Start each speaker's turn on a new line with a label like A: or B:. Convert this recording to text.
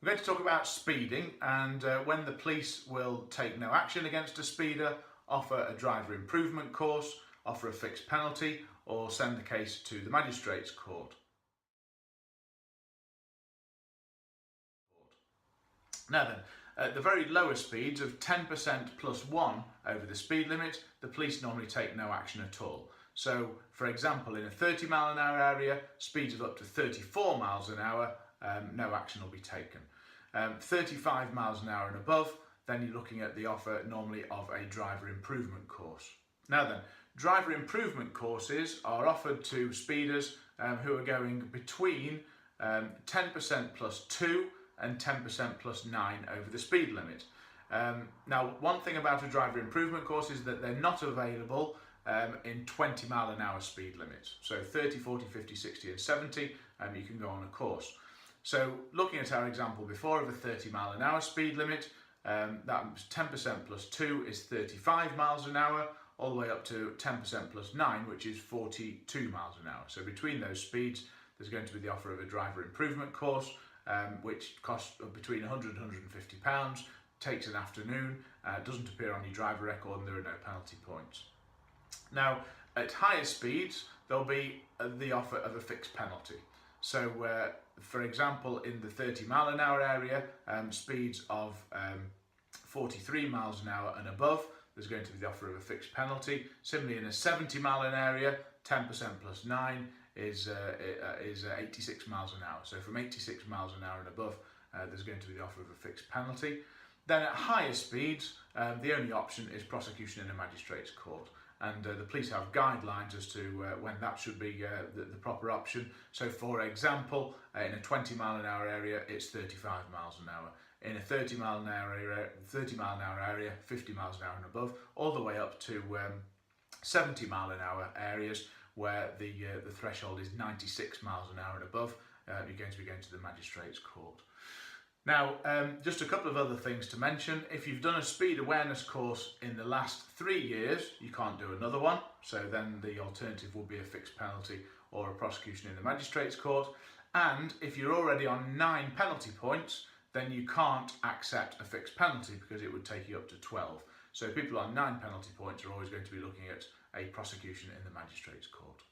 A: We're going to talk about speeding and when the police will take no action against a speeder, offer a driver improvement course, offer a fixed penalty, or send the case to the magistrates court. Now then, at the very lowest speeds of 10% plus 1 over the speed limit, the police normally take no action at all. So, for example, in a 30 mile an hour area, speeds of up to 34 miles an hour, no action will be taken. 35 miles an hour and above, then you're looking at the offer normally of a driver improvement course. Now then, driver improvement courses are offered to speeders who are going between 10% plus 2 and 10% plus 9 over the speed limit. Now, one thing about a driver improvement course is that they're not available in 20 mile an hour speed limits. So 30, 40, 50, 60 and 70, you can go on a course. So looking at our example before of a 30 mile an hour speed limit, that 10% plus 2 is 35 miles an hour, all the way up to 10% plus 9, which is 42 miles an hour. So between those speeds, there's going to be the offer of a driver improvement course, which costs between £100 and £150, takes an afternoon, doesn't appear on your driver record, and there are no penalty points. Now, at higher speeds, there'll be the offer of a fixed penalty. So, for example, in the 30 mile an hour area, speeds of 43 miles an hour and above, there's going to be the offer of a fixed penalty. Similarly, in a 70 mile an area, 10% plus 9 is 86 miles an hour. So from 86 miles an hour and above, there's going to be the offer of a fixed penalty. Then at higher speeds, the only option is prosecution in a magistrate's court. And the police have guidelines as to when that should be the proper option. So for example, in a 20 mile an hour area, it's 35 miles an hour. In a 30 mile an hour area, 50 miles an hour and above, all the way up to 70 mile an hour areas where the threshold is 96 miles an hour and above, you're going to be going to the magistrate's court. Now, just a couple of other things to mention. If you've done a speed awareness course in the last 3 years, you can't do another one. So then the alternative will be a fixed penalty or a prosecution in the magistrate's court. And if you're already on 9 penalty points, then you can't accept a fixed penalty because it would take you up to 12. So people on 9 penalty points are always going to be looking at a prosecution in the magistrate's court.